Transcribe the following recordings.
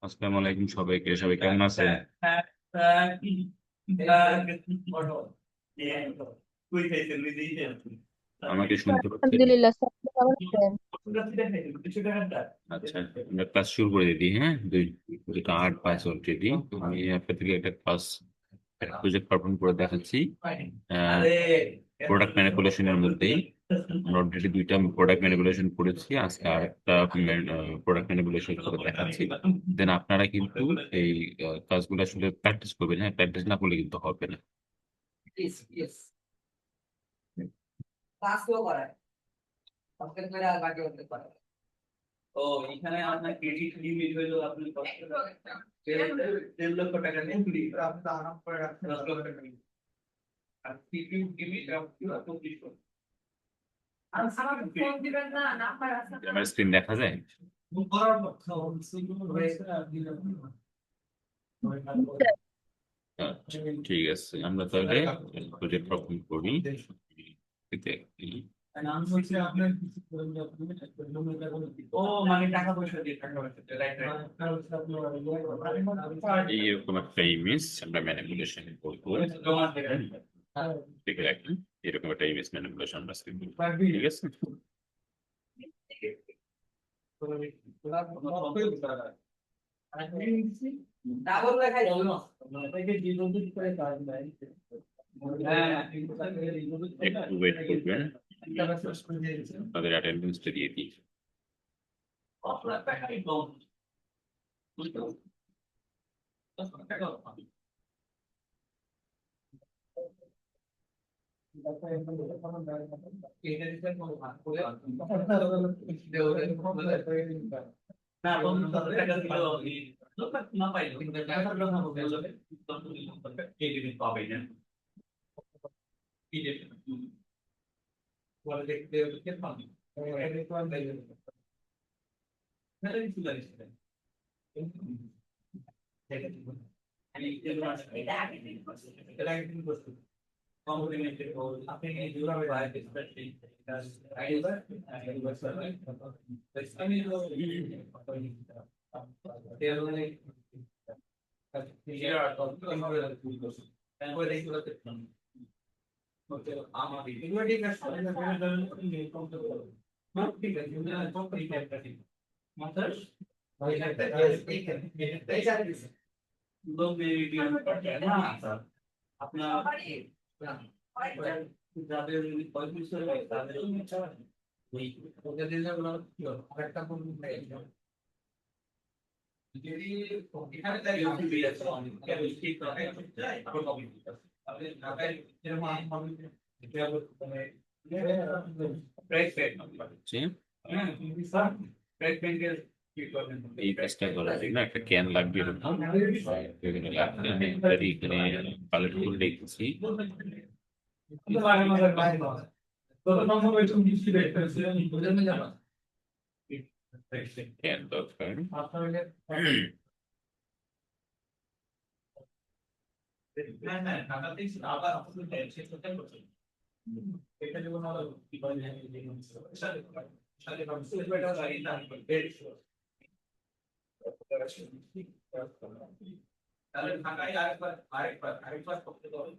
আসসালামু আলাইকুম সবাইকে, সবাই কেমন আছেন? আমাকে শুনতে পাচ্ছেন? আলহামদুলিল্লাহ স্যার, আপনি কেমন আছেন? আচ্ছা, আমরা ক্লাস শুরু করে দিই। হ্যাঁ, দুটো 8-5 অলরেডি। আমি আপনাদেরকে একটা ক্লাস প্রজেক্ট পারফর্ম করে দেখাচ্ছি প্রোডাক্ট ম্যানিপুলেশনের মধ্যেই। আমরা অলরেডি দুইটা প্রোডাক্ট ম্যানিপুলেশন করেছি, আজকে আর একটা প্রোডাক্ট ম্যানিপুলেশন করে দেখাচ্ছি। দেন আপনারা কিন্তু এই কাজগুলো আসলে প্র্যাকটিস করবেন। হ্যাঁ, প্র্যাকটিস না করলে কিন্তু হবে না। ও এখানে আপনার ক্রেডিট লিমিট হইলো আপনি কত টাকা? 1.5 লক্ষ টাকা নিয়ে ফ্রি আপনি তো আরাম করে রাখছেন 10 লক্ষ টাকা আর সিকিউ লিমিট আপনি 25 লক্ষ। আর সারা ফোন দিবেন না নাম্বার আছে আমার স্ক্রিন দেখা যায়? বুক করার পর সিকিউ রয়েছে আর দিলেন আচ্ছা, ঠিক আছে, আমরা তাহলে প্রজেক্ট পারফর্ম করি। এতে নাম হচ্ছে আপনার কিছু করবেন আপনি ও মানে টাকা পয়সা দিয়ে টাকা পয়সা রাইট রাইট এইরকম একটা ইমেজ আমরা ম্যানিপুলেশন করবো। ঠিক রাখেন, এরকম একটা ইমেজ ম্যানিপুলেশন আমরা করবো। ঠিক আছে, ডাবল লেখাই জন্য এটাকে ডিপোজিট করে কাজ নাই হ্যাঁ একটু ওয়েট করবেন, আপনাদের অ্যাটেন্ডেন্সটা দিয়ে দিই। না বন্ধু টাকা দিলো না পাইলো কিন্তু টাকার কথা বলতে এই দিন পাবেই না কি যে বলে দেখতে কে পাবে এটা তো আমি যাই না কিছু জানিস না এটা আগে দিন এটা আগে দিন করতে কম্প্লিমেন্টেড গোল আপনি এই জোড়াবে রাইট স্পেশালি আইডিয়া আমি তেলনে হিয়ার অফ কম্পিউটার টুল করছি তারপরে দেখতে পাচ্ছেন ওকে আমার ভিডিও ঠিক আছে আমি কম্পিউটার করব না ঠিক আছে আমি কম্পিউটার করতে মাত্র ভাই একটা এই সার্ভিস লোক ভিডিও না স্যার আপনার যাদের পয়সা হয় তাদের ওই ওদের যেগুলো আরেকটা কোন যদি এখানে তাই ইউটিউবে আছে অনেক ঠিক করে আবার কপি আপনি ঢাকায় যেরকম আমি এটা মানে প্রাইস পেড নাম্বার জি, হ্যাঁ স্যার প্রাইস পেডের কি করবেন এই কাজটা করার জন্য একটা ক্যান লাগবে। এরকম বিভিন্ন লাগবে। আমি এখানে কালেক্ট করে রেখেছি। তো নম্বর তুমি কি দেখতেছেন বুঝেন না জানা ক্যান দরকার। আপনার হ্যাঁ হ্যাঁ ঢাকাতেই আবার আপনাদের শেষ করতে করছেন এটা যেমন হলো কি বলে সাথে সাথে এটা লাগে না ভেরি শিওর তাহলে ঢাকায় আরেকবার করতে হবে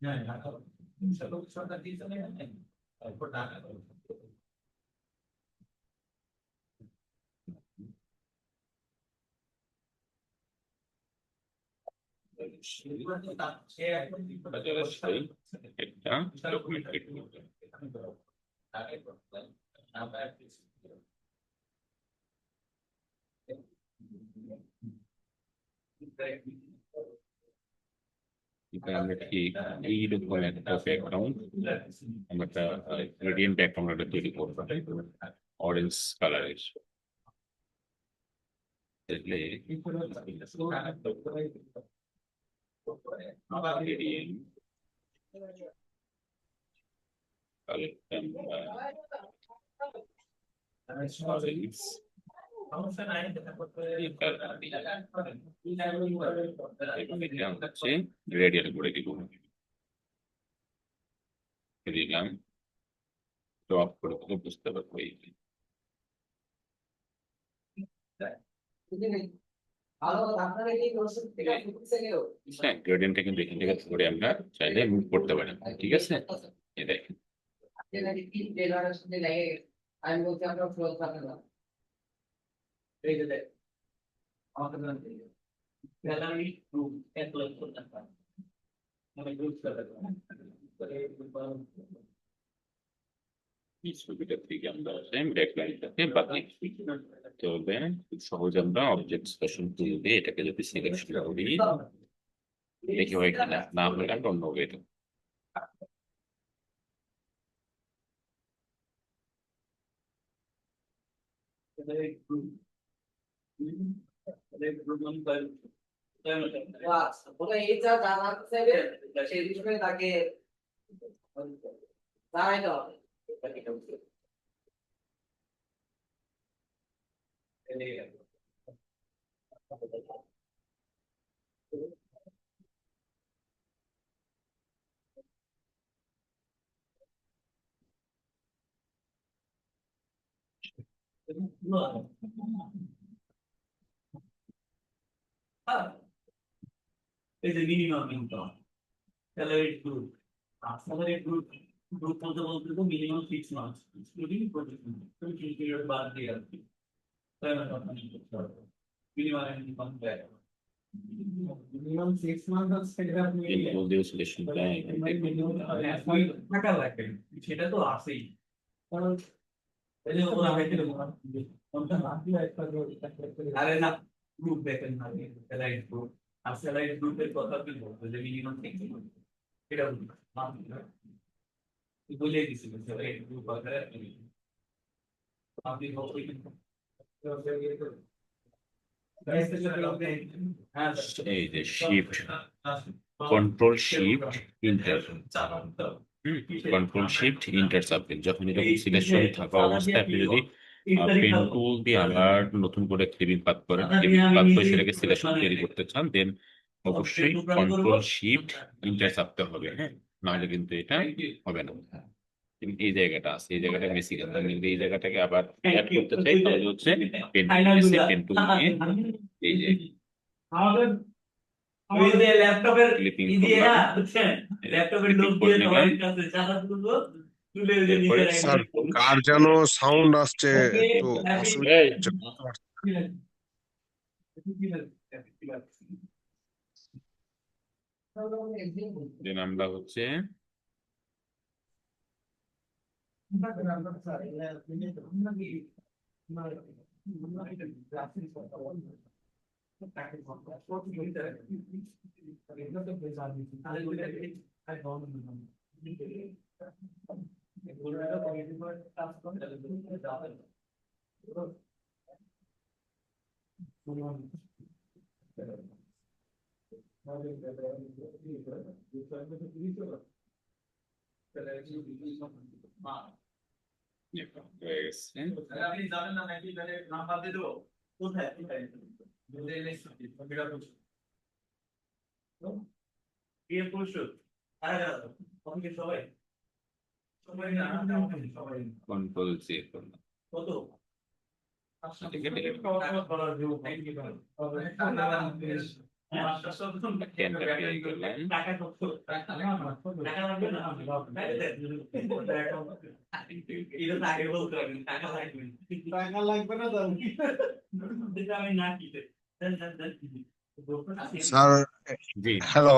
হ্যাঁ ঢাকা সরকার দিয়েছে না তারপর ঢাকা বাজার আসলেই একটা ডকুমেন্ট ক্রিয়েট করতে হবে। এখানে আমরা ঠিক এইরকম একটা ব্যাকগ্রাউন্ড, আমরা একটা গ্রেডিয়েন্ট ব্যাকগ্রাউন্ড একটা তৈরি করবো অরেঞ্জ কালারের। তাহলে gradient orange সমস্যা নাই এই কালার এবং এটা হচ্ছে রেডিয়াল করে দিব, দিলাম। ড্রপ করে দিলে বুঝতে পারবো এই যে। হ্যাঁ, গ্রেডিয়েন্টটা কিন্তু এখান থেকে ধরে আমরা চাইলে মুভ করতে পারি, ঠিক আছে। এই দেখেন, আমি বলছি আমরা ফ্লোর থাকে না এই যে আমাদের গ্যালারি গ্রুপ এক লক্ষ টাকা মানে গ্রুপ এই ছবিটা থেকে আমরা সেম ব্যাকগ্রাউন্ডটাকে বাদ দিই। তবে খুব সহজে আমরা অবজেক্ট স্পেশাল টুল দিয়ে এটাকে যদি সিলেকশন করি, দেখি হয় কিনা, না হলে আমরা অন্য ওয়ে দেবো। ওরা এই যা জানা চাইবে সেই বিষয়ে তাকে জানাইতে হবে এই যে minimum income salary group salary group group বলতে বলতে তো মিনিমাম 6 মান্থস এক্সক্লুডিং প্রজেক্ট তুমি কি পিরিয়ড বাদ দিয়ে রাখবে তাই না মিনিমাম ইনকাম দেয় মিনিমাম 6 মান্থস হচ্ছে এটা আপনি ইনক্লুড দিয়ে সিলেকশনটা এখান থেকে টাকা লাগবে সেটা তো আছেই কারণ এই যে ওরা হয়তো কোনটা বাদ দিয়ে একটা আরে না গ্রুপ দেখেন না স্যালারি গ্রুপ আর স্যালারি গ্রুপের কথা কি বলবো যে মিনিমাম 6 মান্থস এটা বলে দিছিল স্যালারি গ্রুপ আকারে আপনি হ্যাঁ এই যে shift, control shift inter, control shift inter subject, যখন এরকম সিলেকশন থাকা অবস্থায় আপনি যদি পেন টুল দিয়ে আবার নতুন করে ক্লিপিং পাথ করেন, ক্লিপিং পাথ করে সেটাকে সিলেকশন তৈরি করতে চান, দেন অবশ্যই কন্ট্রোল শিফট ইন্টার চাপতে হবে, হ্যাঁ, নাহলে কিন্তু এটা হবে না। কিন্তু এই জায়গাটা আছে, এই জায়গাটা মিসিং আছে, আমি যদি এই জায়গাটাকে আবার অ্যাড করতে চাই তাহলে হচ্ছে পেন টুল নিয়ে এই যে আমাদের ওই যে ল্যাপটপের ক্লিপিং দিয়ে করলাম, না বুঝছেন ল্যাপটপের লোক দিয়ে সবার কাছে চাঁদা তুলবো তুলে ওই যে এরপরে নিজের স্যার একদম কার যেন সাউন্ড আসছে, ওকে একটু অসুবিধা এই হচ্ছে, বুঝতে পারছি। দেন আমরা হচ্ছে হয়ে গেছে। আপনি জানেন না নাকি নাম্বার দিয়ে দেবো কোথায় কোথায় কে পরশু আরে ওকে সবাই সবাই না সবাই কন্ট্রোল জে করলাম, কত এটাকে delete টেনটা পেয়ে গেলাম। টাকা কত টাকা লাগবে না এটা তো আগে বলতে হবে টাকা লাগবে টাকা লাগবে না তো আমি না কিতে স্যার জি হ্যালো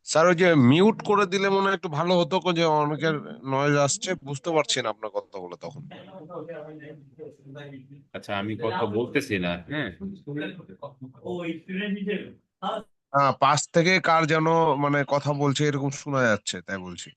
স্যার, ওই যে মিউট করে দিলে মনে হয় একটু ভালো হতো, যে অনেকের নয়েজ আসছে, বুঝতে পারছি না আপনার কথাগুলো তখন। আচ্ছা, আমি কথা বলতেছি না, হ্যাঁ, ও স্টুডেন্ট হিসেবে হ্যাঁ, পাশ থেকে কার যেন মানে কথা বলছে এরকম শোনা যাচ্ছে, তাই বলছি।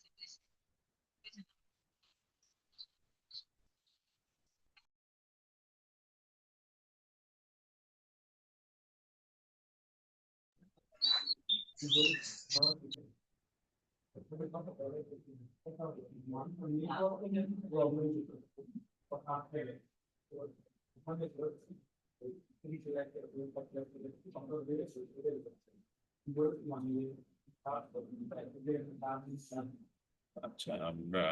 আচ্ছা আমরা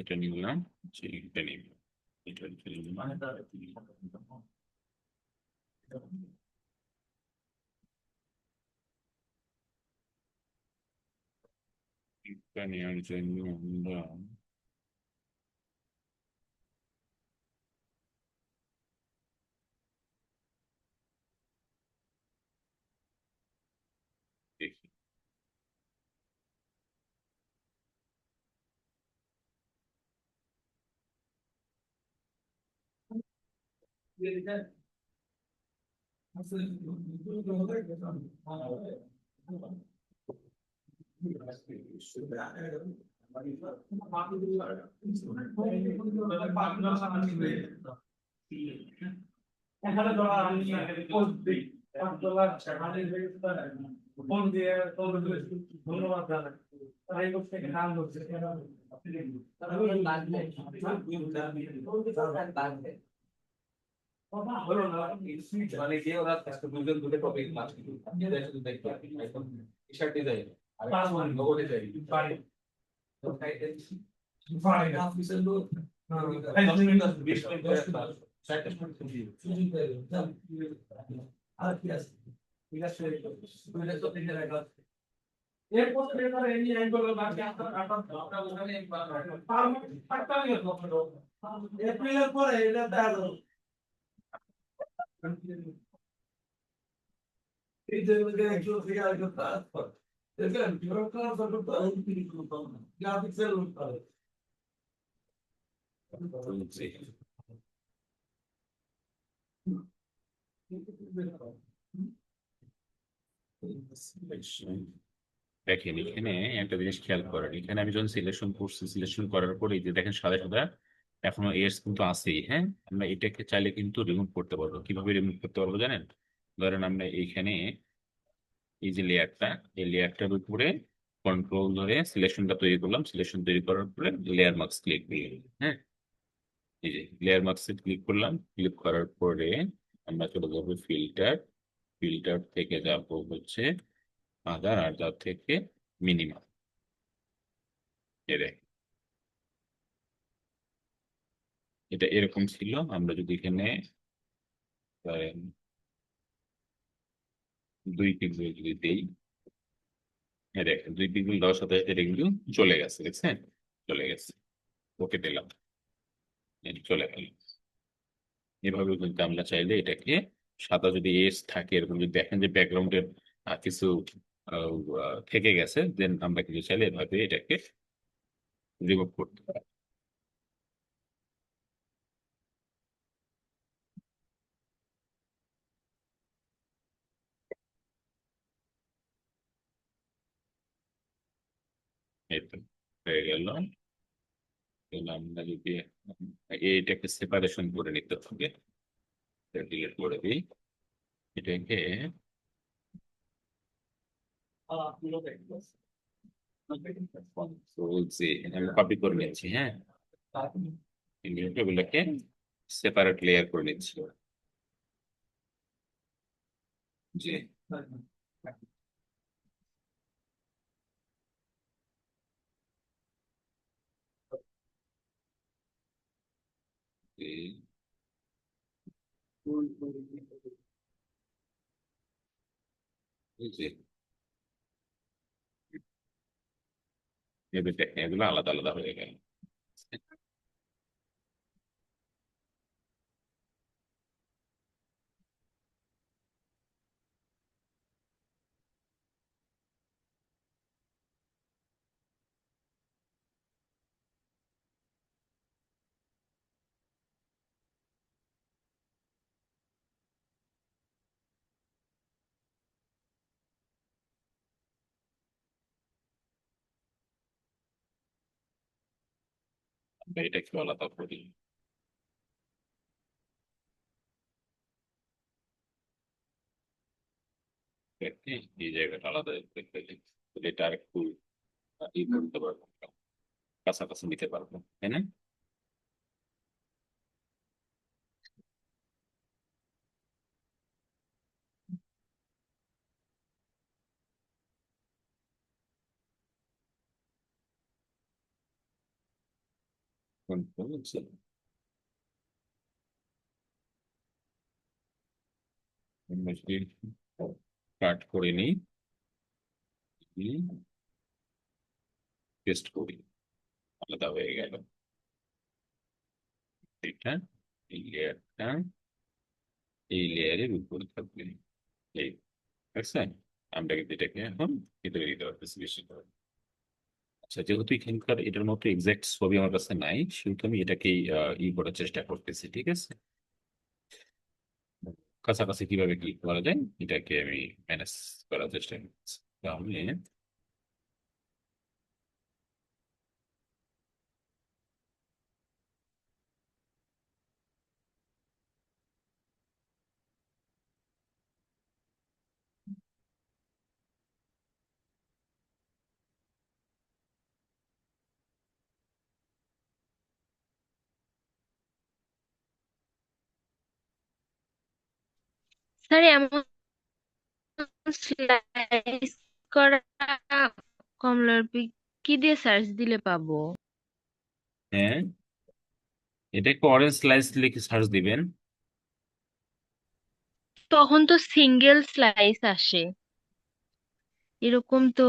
এটা নিলাম, এটা নিলাম, এটা নিলাম। এটা নেওয়ার জন্য আমরা দেখি। এখানে ধরো আমি পোস্ট দিই $5 ফোন দিয়ে ধন্যবাদ জানাই তাই করতে নাম হচ্ছে তারপরে লাগবে লাগবে হলো না মানে যে ওরা আজকে দুজন দুটো টপিক ক্লাস আমি শুধু দেখতে এখন টি-শার্ট ডিজাইন আর লোগো ডিজাইন বাড়ি তো টাইটেল বাড়ি না অফিসের লোক এই 20 মিনিট করে ক্লাস 40 মিনিট দিয়ে আর কি আছে ঠিক আছে দুইটা তো তিনটা রাখা এরপর পেপারে এই অ্যাঙ্গেল বাকি আপনার ওখানে পার পারটা নিয়ে তো এপ্রিলের পরে এটা দাঁড়ালো এই যে একটু ফিগার করতে পারে দেখেন কিভাবে কাজ করতে হয় গ্রাফিক্সের করতে বলছি, দেখেন এখানে একটা জিনিস খেয়াল করেন, এখানে আমি যখন সিলেকশন করছি, সিলেকশন করার পরে এই যে দেখেন সাদা সাদা এখনো এরস কিন্তু আছেই। হ্যাঁ, আমরা এটাকে চাইলে কিন্তু রিমুভ করতে পারবো। কিভাবে রিমুভ করতে পারবো জানেন? ধরেন আমরা এইখানে এই যে লেয়ারটা, এই লেয়ারটার উপরে কন্ট্রোল ধরে সিলেকশনটা তৈরি করলাম, সিলেকশন তৈরি করার পরে লেয়ার মার্কস ক্লিক দিলাম। হ্যাঁ, এই যে লেয়ার মার্কসে ক্লিক করলাম, ক্লিক করার পরে আমরা চলে যাবো ফিল্টার, ফিল্টার থেকে যাবো হচ্ছে আদার, আদার থেকে মিনিমাম। এটা এরকম ছিল। আমরা যদি এখানে ধরেন 2 পিক্সেল যদি দেই, দেখেন 2 পিক্সেল দেওয়ার সাথে সাথে এটা কিন্তু চলে গেছে, দেখছেন? চলে গেছে। ওকে দিলাম, এটা চলে গেল। এভাবে কিন্তু আমরা চাইলে এটাকে সাদা যদি এস থাকে, এরকম যদি দেখেন যে ব্যাকগ্রাউন্ডের কিছু থেকে গেছে, দেন আমরা কিন্তু চাইলে এভাবে এটাকে রিমুভ করতে পারি। এই তো হয়ে গেল। তাহলে আমরা যদি এইটাকে সেপারেশন করে নিতে হবে, ডিলিট করে দিই এটাকে। বলছি আমি কপি করে নিচ্ছি। হ্যাঁ, এগুলোকে সেপারেট লেয়ার করে নিচ্ছি। জি, জি, জি। এগুলো আলাদা আলাদা হয়ে গেল। আমরা এটা একটু আলাদা করি। এই জায়গাটা আলাদা দেখতে দিই। তাহলে এটা আর একটু ই করতে পারবো, কাছাকাছি নিতে পারবো, তাই না? Control C, কাট করে নিই, টেস্ট করি, আলাদা হয়ে গেল এটা। এই লেয়ারটা এই লেয়ারের উপরে থাকবে, এই দেখছেন? আমরা কিন্তু এটাকে এখন ভিতরে দিতে পারতেছি বেশি করে। আচ্ছা, যেহেতু এখানকার এটার মতো এক্সাক্ট ছবি আমার কাছে নাই, সেহেতু আমি এটাকেই করার চেষ্টা করতেছি, ঠিক আছে? কাছাকাছি কিভাবে কি করা যায় এটাকে আমি ম্যানেজ করার চেষ্টা করছি। তাহলে স্যার এমন স্লাইস করা কমলার পিক কি দিয়ে সার্চ দিলে পাবো? হ্যাঁ, এটা একটু অরেঞ্জ স্লাইস লিখে সার্চ দিবেন। তখন তো সিঙ্গেল স্লাইস আসে, এরকম তো।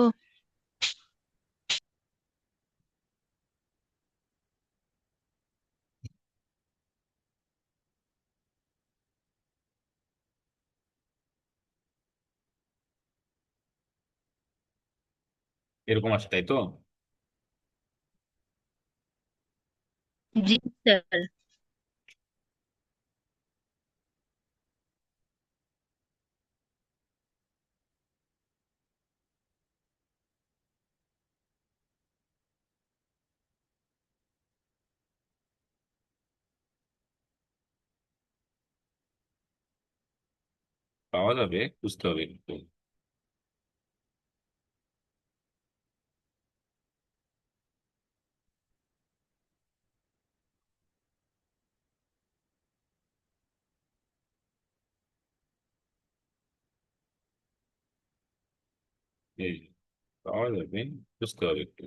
এরকম আসে, তাই তো? জি স্যার। পাওয়া যাবে, বুঝতে হবে একটু। এই পাওয়া যাবে, বুঝতে হবে একটু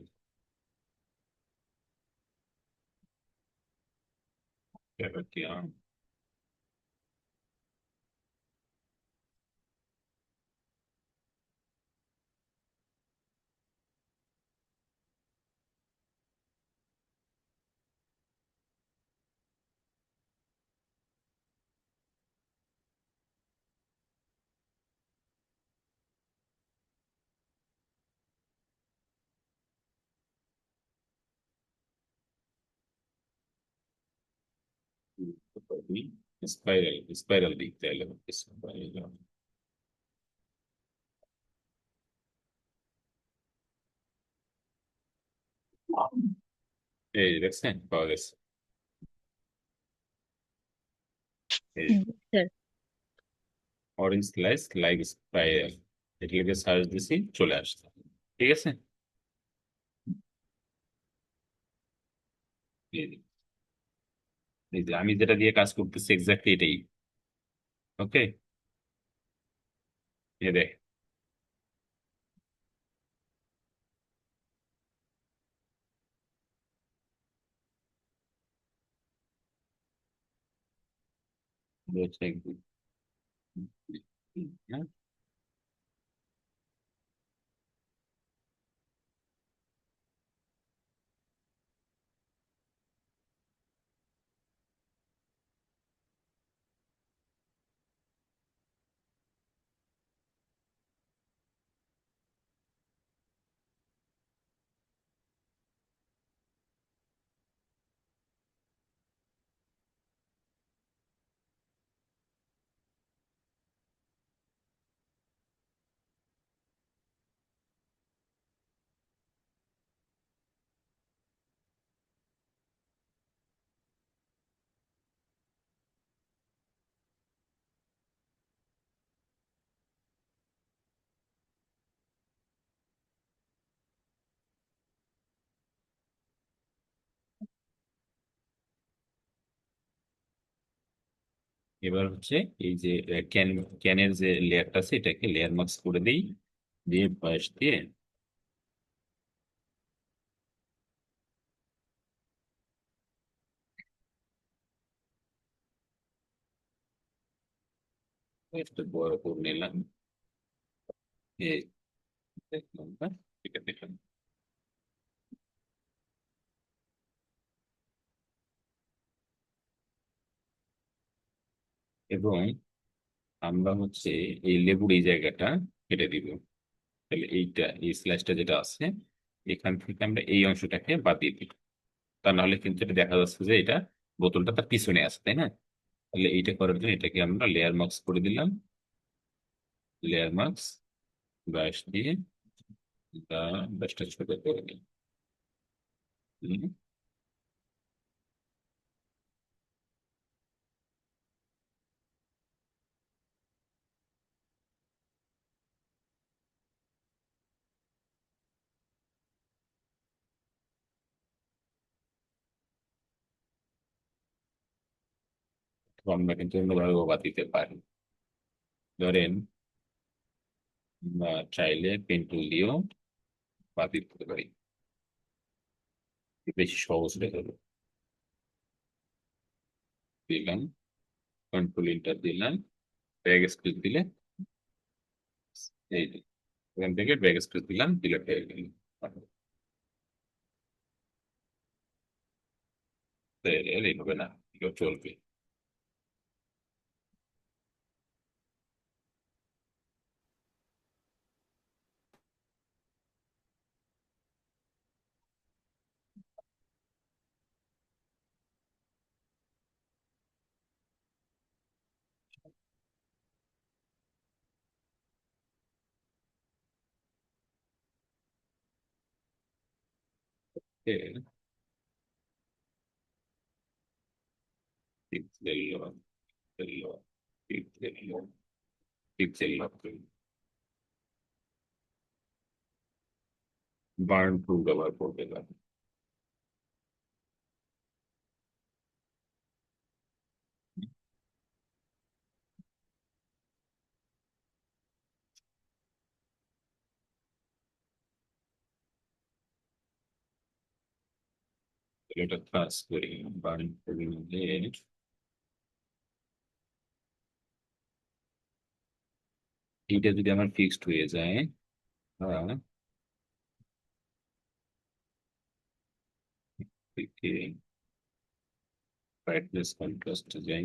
ব্যাপারটি। স্পাইরাল স্পাইরাল দিক তাহলে স্পাইরাল। এই দেখছেন, পাওয়া গেছে। এই জি sir. Orange slice like spiral, এটা লিখে সার্চ দিছি, চলে আসছে। ঠিক আছে, এই যে এই যে আমি যেটা দিয়ে কাজ করতেছি এক্স্যাক্টলি এটাই। ওকে, এ দেখ। বলছে একদম। হ্যাঁ, এবার হচ্ছে এই যে ক্যানের যে লেয়ারটা আছে এটাকে লেয়ার মাস্ক করে দিই, দিয়ে বয়স দিয়ে একটু বড় করে নিলাম, এই দেখলাম না, এটা দেখলাম। এবং আমরা হচ্ছে এই লেবুর এই জায়গাটা কেটে দিব। তাহলে এইটা, এই স্লাইসটা যেটা আছে, এখান থেকে আমরা এই অংশটাকে বাদ দিয়ে দিই। তা নাহলে কিন্তু এটা দেখা যাচ্ছে যে এটা বোতলটা তার পিছনে আছে, তাই না? তাহলে এইটা করার জন্য এটাকে আমরা লেয়ার মার্কস করে দিলাম। লেয়ার মার্কস ব্রাশ দিয়ে ব্রাশটা ছোট করে দিই। হুম, তো আমরা কিন্তু অন্যভাবেও বাদ দিতে পারি। ধরেন আমরা চাইলে পেন্টুল দিয়েও বাদ দিতে পারি, বেশি সহজ হয়ে যাবে। দিলাম, কন্ট্রোল ইন্টার দিলাম, ব্যাক স্পেস দিলে এই যে এখান থেকে ব্যাক স্পেস দিলাম, ডিলেট হয়ে গেল। এইভাবে না, এগুলো চলবে। Okay, pixel, pixel, pixel, pixel, burn tool ব্যবহার করবে না। এটা কাজ করি, বার্ন টুল মধ্যে এইটা যদি আমার ফিক্সড হয়ে যায়, ব্রাইটনেস কন্ট্রাস্ট যাই,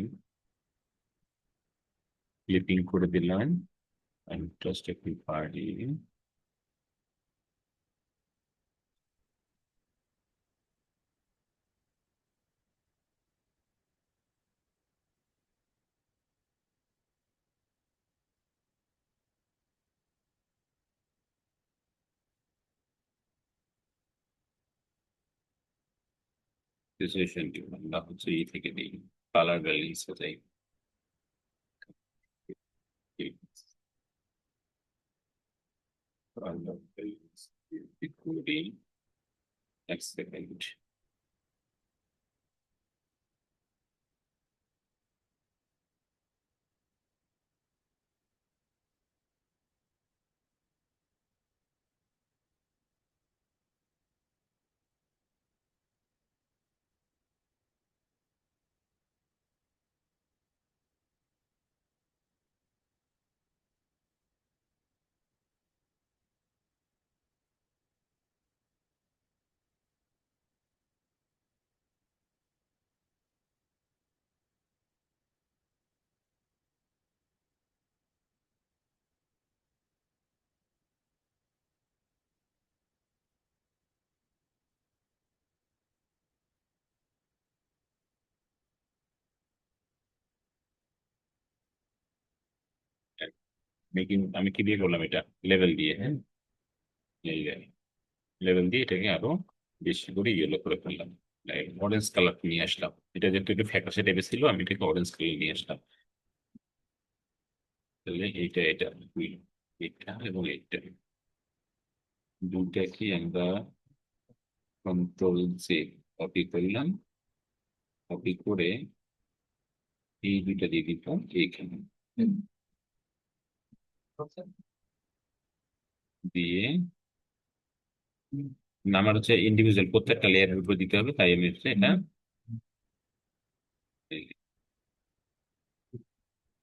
ক্লিপিং করে দিলাম, কন্ট্রাস্ট একটু বাড়িয়ে সিচুয়েশন আমরা হচ্ছে এই থেকে দিই, কালার ব্যালেন্স যাই, কালার ব্যালেন্স করি, এক সেকেন্ড। আমি কি দিয়ে করলাম এটা? লেভেল দিয়ে, হ্যাঁ, এই লেভেল দিয়ে এটাকে আরো বেশি করে ইয়েলো করে ফেললাম, অরেঞ্জ কালার নিয়ে আসলাম। এটা যেহেতু একটু ফ্যাকাশে টাইপের ছিল, আমি এটাকে অরেঞ্জ কালার নিয়ে আসলাম। তাহলে এটা এটা এবং এটা দুটাকে আমরা কন্ট্রোল সে কপি করলাম, কপি করে এই দুইটা দিয়ে দিতাম এইখানে, দিয়ে আমার হচ্ছে ইন্ডিভিজুয়াল প্রত্যেকটা লেয়ারের উপর দিতে হবে, তাই আমি হচ্ছে এটা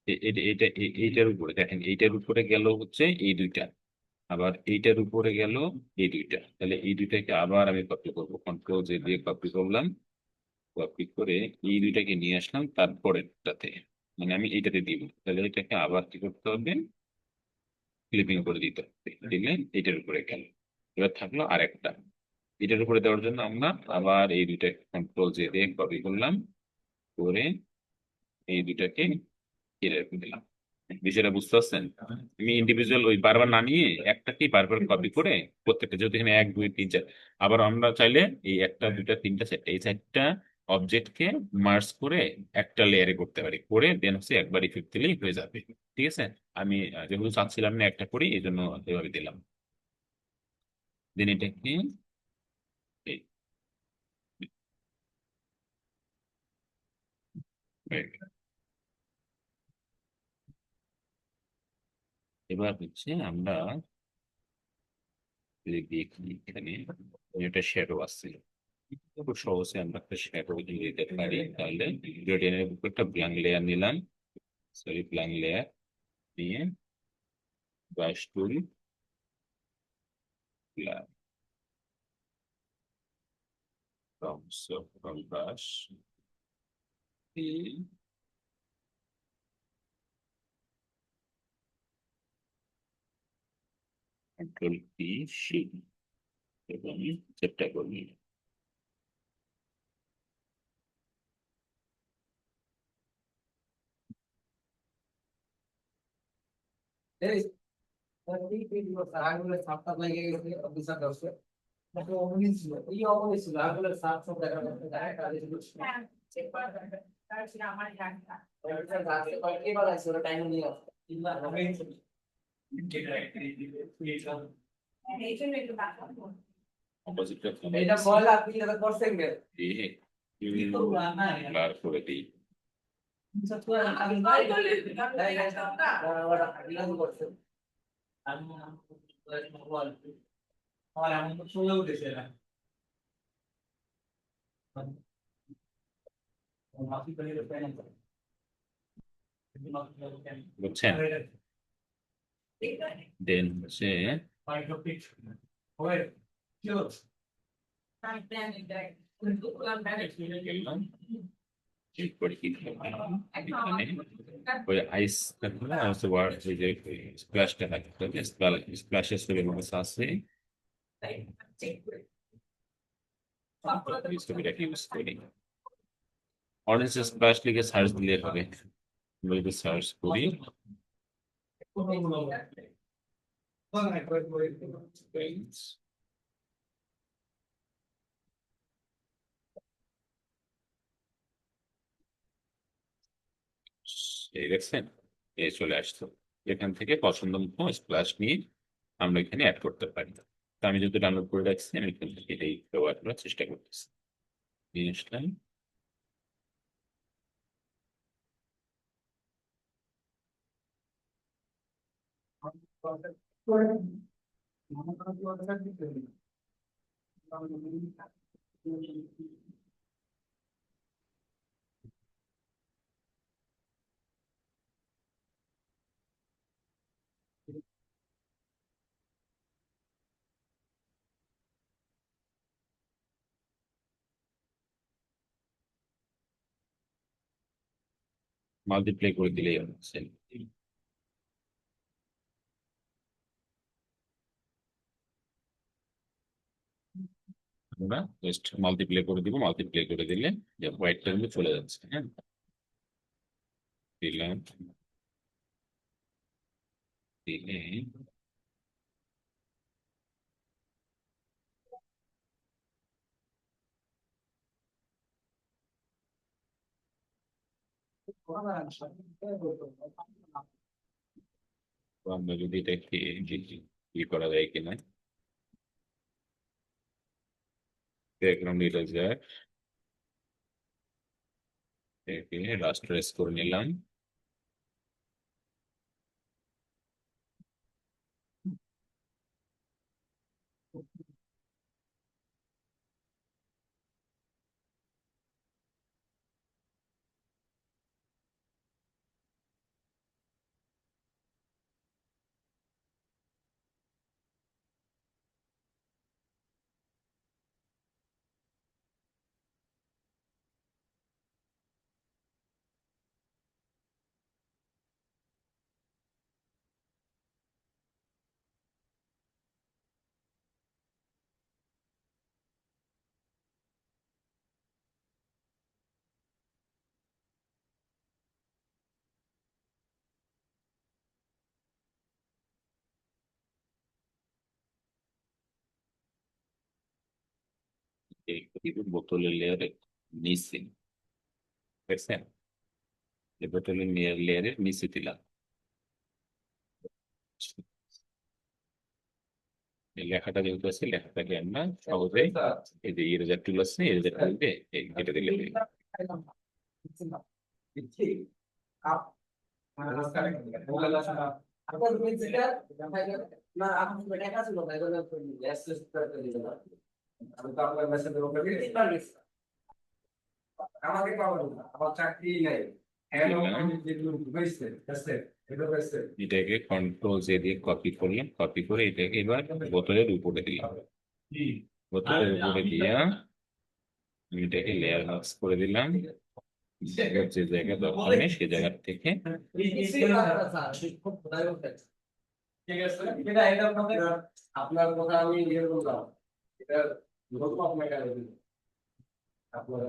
এইটার উপরে দেখেন, এইটার উপরে গেল হচ্ছে এই দুইটা, আবার এইটার উপরে গেল এই দুইটা, তাহলে এই দুইটাকে আবার আমি কপি করবো, কন্ট্রোল জে দিয়ে কপি করলাম, কপি করে এই দুইটাকে নিয়ে আসলাম তারপরেরটাতে, মানে আমি এইটাতে দিব, তাহলে এটাকে আবার কি করতে হবে, ক্লিপিং করে দিতে হবে, দিলে এটার উপরে গেল। এবার থাকলো আরেকটা, এটার উপরে দেওয়ার জন্য আমরা আবার এই দুইটা কন্ট্রোল জে দিয়ে কপি করলাম, করে এই দুইটাকে কেটে রেখে দিলাম। বিষয়টা বুঝতে পারছেন? আমি ইন্ডিভিজুয়াল ওই বারবার না নিয়ে একটাকেই বারবার কপি করে প্রত্যেকটা, যদি এখানে 1 2 3 4, আবার আমরা চাইলে এই একটা দুইটা তিনটা চারটা এই চারটা অবজেক্টকে মার্জ করে একটা লেয়ারে করতে পারি, করে দেন হচ্ছে একবার ইফেক্ট দিলেই হয়ে যাবে। ঠিক আছে, আমি যেহেতু চাচ্ছিলাম না একটা করি, এই জন্য এভাবে দিলাম। দেন এটাকে এই, হয়ে গেল। এবার হচ্ছে আমরা যদি দেখি এখানে একটা শ্যাডো আছে, খুব সহজে আমরা একটা শ্যাডো দিতে পারি। তাহলে গ্রেডিয়েন্টের উপর একটা ব্ল্যাঙ্ক লেয়ার নিলাম, সরি ব্ল্যাঙ্ক লেয়ার নিয়ে ব্রাশ টুল, from brush দিয়ে কন্ট্রোল পি শিফট এবং চেষ্টা করবি। এই এই ভিডিও আগুনের ছাপটা লেগে গেছে অফিসার দর্শক দেখো অমনি ছিল এই অমনি ছিল আগুনের ছাপ সব দেখা যাচ্ছে ডাইরেক্ট কাজে ঢুকছে চেক করা তার ছিল আমার ডাক্তার ওইটা রাতে কয়েকই বার আছে ওটা টাইম নিয়ে আসছে ইল্লা হবে এই জন্য একটু ডাক্তার অপোজিটটা এটা বল আপনি এটা করছেন কে দিয়ে ব্লার করে দিই। আমি কল করলে ওটা আগে করছে আমি বল আর আমি তো চলে উঠেছে না মাফি করে প্যান বুঝছেন? দেন হচ্ছে মাইক্রোপিক ওয়ে কি হচ্ছে টাইম প্ল্যান দেখ কিন্তু প্ল্যান ম্যানেজমেন্ট গেলাম, চেক করে কি হবে। এখানে ওই আইস থাকলে হচ্ছে ওই যে স্প্ল্যাশটা থাকতে হবে, স্প্ল্যাশের আছে, চেক করে এই ছবিটাকে ইউজ করি। অরেঞ্জ স্প্ল্যাশ লিখে সার্চ দিলে হবে, আমরা যদি সার্চ করি orange, এই দেখছেন, এই চলে আসতো। এখান থেকে পছন্দ মতো স্প্ল্যাশ নিয়ে আমরা এখানে অ্যাড করতে পারি। তো আমি যদি ডাউনলোড করে রাখছি, আমি এখান থেকে এটাই ব্যবহার করার চেষ্টা করতেছি। নিয়ে আসলাম, মাল্টিপ্লাই করে দিলেই হচ্ছে। আমরা জাস্ট মাল্টিপ্লাই করে দিব, মাল্টিপ্লাই করে দিলে যে হোয়াইটটা কিন্তু চলে যাচ্ছে। হ্যাঁ, দিলাম, দিলে তো আমরা যদি এটাকে ই করা যায় কিনা, ব্যাকগ্রাউন্ড ইরেজার এটাকে রাস্টারাইজ করে নিলাম, এই বোতলের লেয়ারের নিচে, দেখছেন? এই বোতলের লেয়ারের নিচে দিলাম। এই লেখাটা যেহেতু আছে, লেখাটাকে আমরা সহজে এই যে ইরেজার টুল আছে, ইরেজার টুল দিয়ে এই কেটে দিলে হয়ে গেল। আমাকে পাবো না, আমার চাকরি নাই। এটাকে কন্ট্রোল জে দিয়ে কপি করলাম, কপি করে এটাকে এবার বোতলের উপরে দিলাম। বোতলের উপরে দিয়া আমি এটাকে লেয়ার মাস্ক করে দিলাম। যে জায়গা দরকার নেই সে জায়গা থেকে ঠিক আছে, এটা আপনার কথা আমি ইয়ে করলাম, এটা আপনাকে আপনার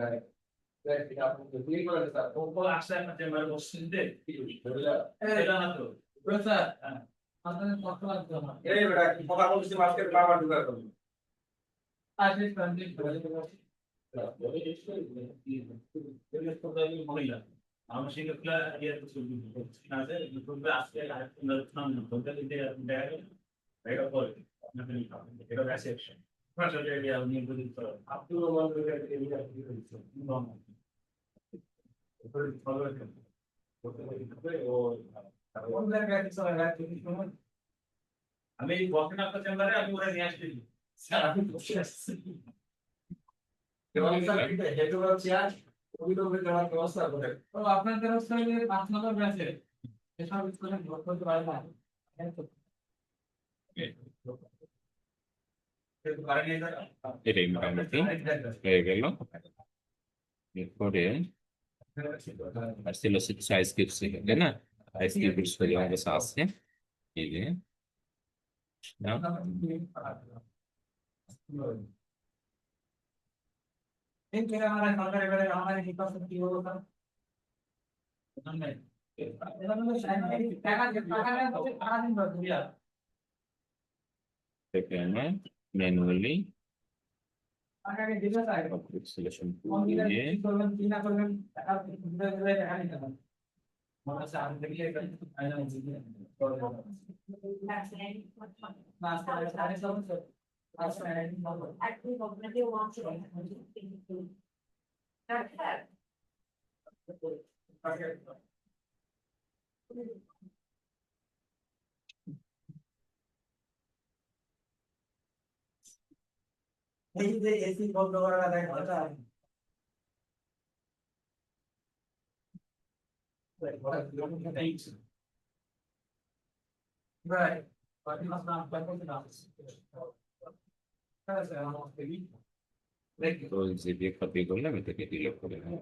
আমি বসেন আপনার চেম্বারে, আমি ওরা নিয়ে আসছি স্যার, আমি বসে আসছি। আপনার ব্যবস্থা 5 নম্বর ব্যাচে এসব স্কুলে ভর্তি করতে পারে না। এটাই মোটামুটি হয়ে গেল। এরপরে আসছিল সাইজ কিপস, তাই না? সাইজ কিপস আমার কাছে আছে, এই যে এখানে ম্যানুয়ালি সিলেকশন দিয়ে এই যে এসি বন্ধ করা দেয় কথা, right, but it must not be তো যে দিয়ে কপি করলাম এটাকে ডিলিট করে নেব।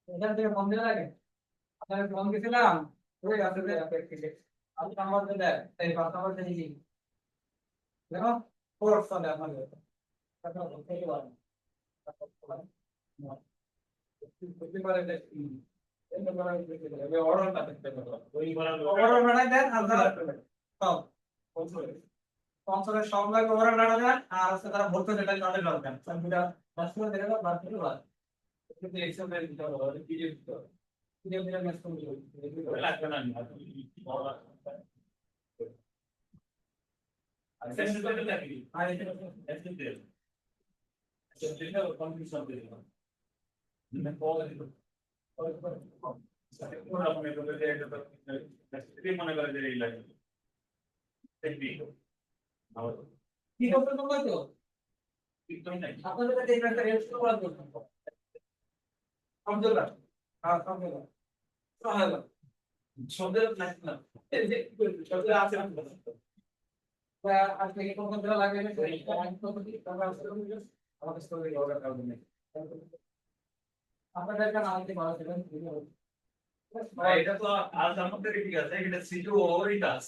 এখান থেকে বন্ধ লাগে, আপনার ফোন গেছিলাম ওই আসলে আপনি নাম্বার দেন, এই 5 নাম্বার দিয়ে দিই দেখো, কোর্স চলে আমাদের তারপর থেকে বলেন করতে পারে যে এটা করা হয়েছে, আমি অর্ডারটা দেখতে পাবো ওই অর্ডার বানাই দেন আর সব স্পন্সরের সব লাগে অর্ডার বানাই দেন, আর হচ্ছে তারা বলতে যেটা নলেজ দরকার সবগুলা বাস করে দেখে দাও, বাস করে বাস কিন্তু এক্সেল এর দিতে হবে, পিডিএফ দিতে হবে, পিডিএফ দিলে ম্যাচ করতে লাগবে না। আর সেশন করে লাগি আর এটা এক্সেল দিতে সেটা কম্পিটিশন দিতে হবে না কল দিতে হবে। কোন আপনি বলে যে এটা তো মনে করে যে এই লাগে দেখবি কি করতে তোমরা তো ঠিক তো নাই আপনাদের কাছে একটা রেজিস্টার করা দরকার সমঝলা, হ্যাঁ সমঝলা সহায়তা শব্দের না এই যে শব্দ আছে না আজকে কি কোন কোন লাগে না আমাদের স্টোরি অর্ডার করবেন না আপনাদের কাছে আমাদের ভালো দিবেন এটা তো আজ আমাদের ঠিক আছে, এটা সিটু ওভারই কাজ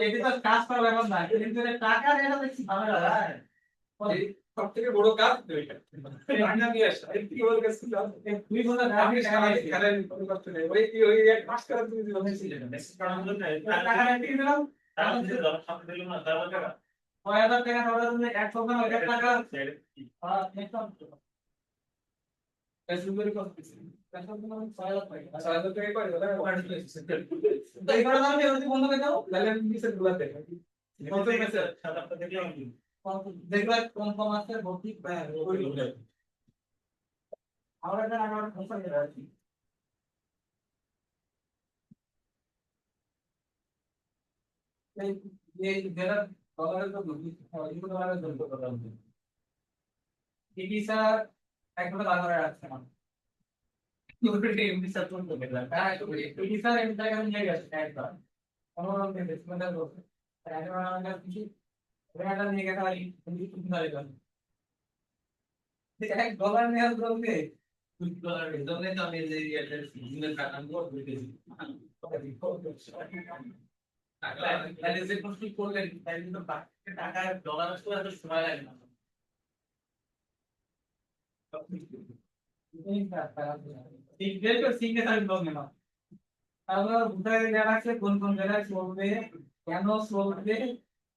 এটা তো কাজ করা ব্যাপার না, কিন্তু টাকা এটা দেখছি ঝামেলা সব থেকে বড় কাজ ওইটা রান্না দিয়ে আসা এই কি বলে গেছিল তুই বলে আমি সারাদিন খেলেন কোনো কষ্ট নেই ওই কি ওই এক মাস করে তুমি দিল হয়েছিল কারণ হলো না টাকা রাখতে দিলাম টাকা দিতে দাও সাথে দিলাম না 1000 টাকা 6000 টাকা ধরার জন্য এক সপ্তাহ 1000 টাকা আর একদম কাজ করে কষ্ট দিছি কাজ করতে মানে 6000 টাকা 6000 টাকা করে ওটা ওখানে দিয়েছে তো এবার আমি ওই বন্ধ করে দাও তাহলে আমি নিচে গুলাতে কত গেছে 7-8 দেখলাম দেখলা কোন কোন আছে ভর্তি ওই লোকে আমরা একটা আগে ফসল করে আছি এই এই যারা ডলারের তো ভর্তি ইউরো ডলারের জন্য করা হচ্ছে টিভি স্যার একটা লাগারে আছে না ইউরোতে এমনি স্যার তো বলে তাই টিভি স্যার এমনি জায়গা নিয়ে গেছে একবার অনুরোধ করে ডিসমেন্টাল করছে তাই আমরা কিছু রেডা নিয়ে গেছে আর হিন্দি কিছু না রেখা $1 নেওয়ার জন্য $2 এর জন্য তো আমি যে এয়ারটেল সিগন্যাল কাটান করে দিতেছি টাকা তাহলে যে প্রশ্ন করলেন তাই কিন্তু টাকা ডলার আসলে এত সময় লাগে না সিগন্যাল তো সিগন্যাল আমি বলবো না আমরা বুঝাই দেওয়া আছে কোন কোন জায়গায় চলবে কেন চলবে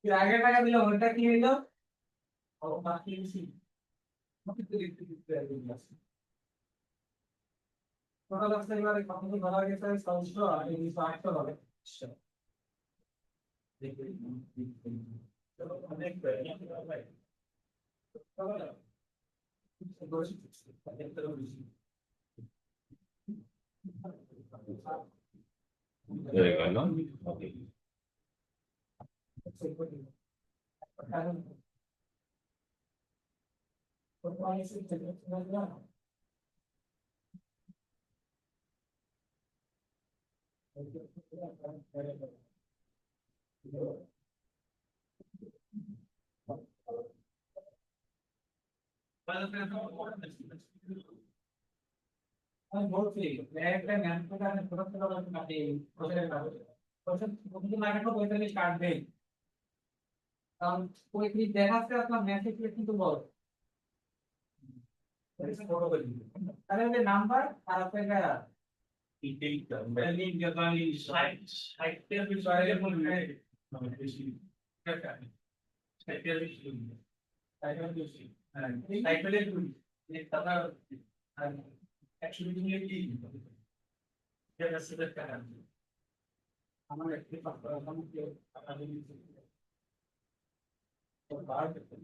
এর আগে টাকা দিলে ওটা কি হইলো ও বাকি বেশি টোটাল আছে এবারে কত কি ধরা গেছে 600 আর 208 হবে হয়ে গেল। আমি বলছি একটা ম্যান থেকে আমি ছোট ছোট করে কাটি প্রসেসের কাগজে প্রসেস প্রতিদিন আগে তো 45 কাটবে কারণ 35 দেখাচ্ছে আপনার মেসেজ কিন্তু বড় তাহলে ওই নাম্বার আর আপনার লিঙ্ক জাপানি সাইটের বিষয়ে বলবে বেশি সাইটের বেশি সাইটের বেশি হ্যাঁ সাইটের বেশি এই টাকা অ্যাকচুয়ালি কি এটা সেটা টাকা আমার একটু টাকা আমি কি টাকা দিই তো বার করতে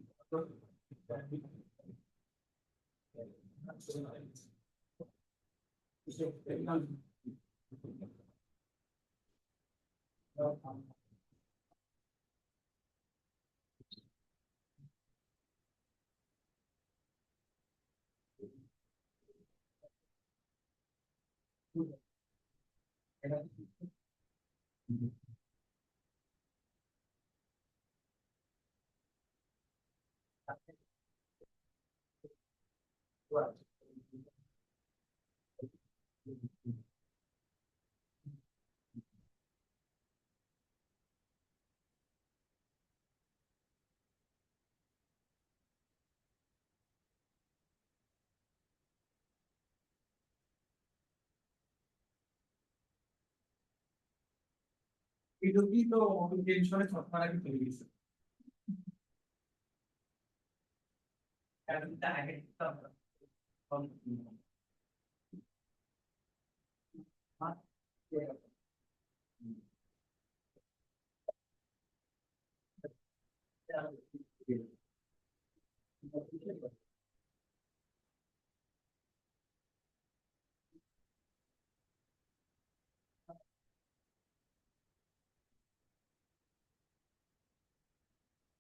itu itu mungkin insurance mana gitu bisa karena kita akhirnya kita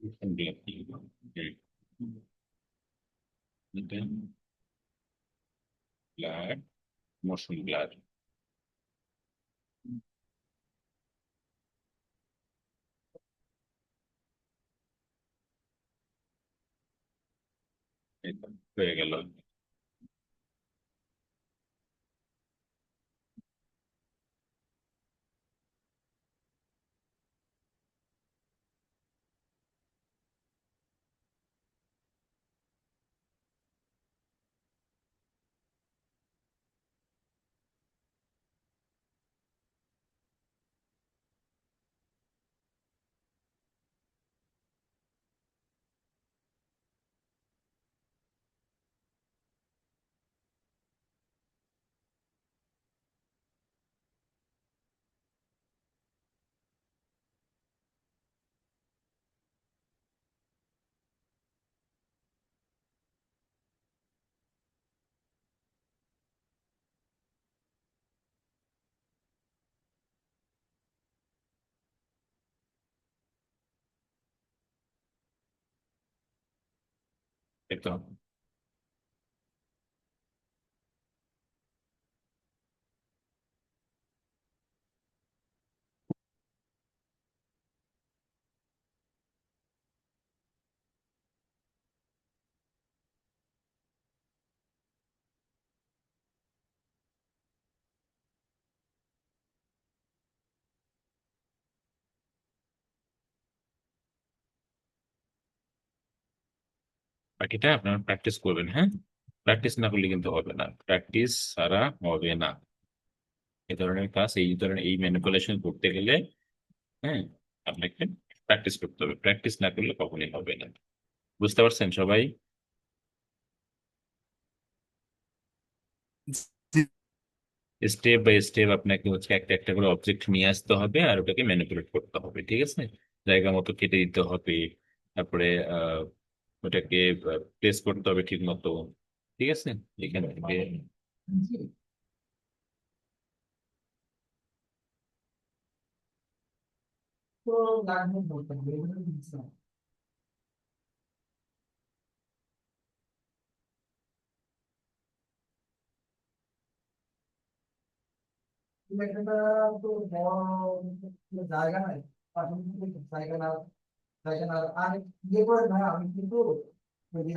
You can be okay. And then blur, motion blur. এই তো হয়ে গেল। একদম। বাকিটা আপনারা প্র্যাকটিস করবেন, হ্যাঁ। প্র্যাকটিস না করলে কিন্তু হবে না, প্র্যাকটিস ছাড়া হবে না। এই ধরনের কাজ, এই ধরনের এই ম্যানিপুলেশন করতে গেলে, হ্যাঁ, আপনাকে প্র্যাকটিস করতে হবে, প্র্যাকটিস না করলে কখনোই হবে না। বুঝতে পারছেন সবাই? স্টেপ বাই স্টেপ আপনাকে হচ্ছে একটা একটা করে অবজেক্ট নিয়ে আসতে হবে আর ওটাকে ম্যানিপুলেট করতে হবে, ঠিক আছে। জায়গা মতো কেটে দিতে হবে, তারপরে ওটাকে প্লেস করতে হবে ঠিক মতো, ঠিক আছে। এখান থেকে তো লাগবে বলতে হবে এগুলো দিচ্ছে না। কিন্তু এটা তো বড় জায়গা নাই, পাশাপাশি জায়গা না, জায়গা না। আর ইয়ে করে না আমি কিন্তু যদি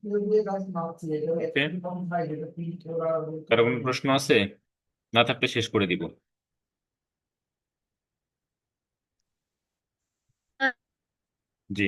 কেউ দিয়ে গাছ মারছি এটা ওকে, একটু কম সাইজ এটা পিচ ওরা কারো কোনো প্রশ্ন আছে? না থাকলে শেষ করে দিব। জি।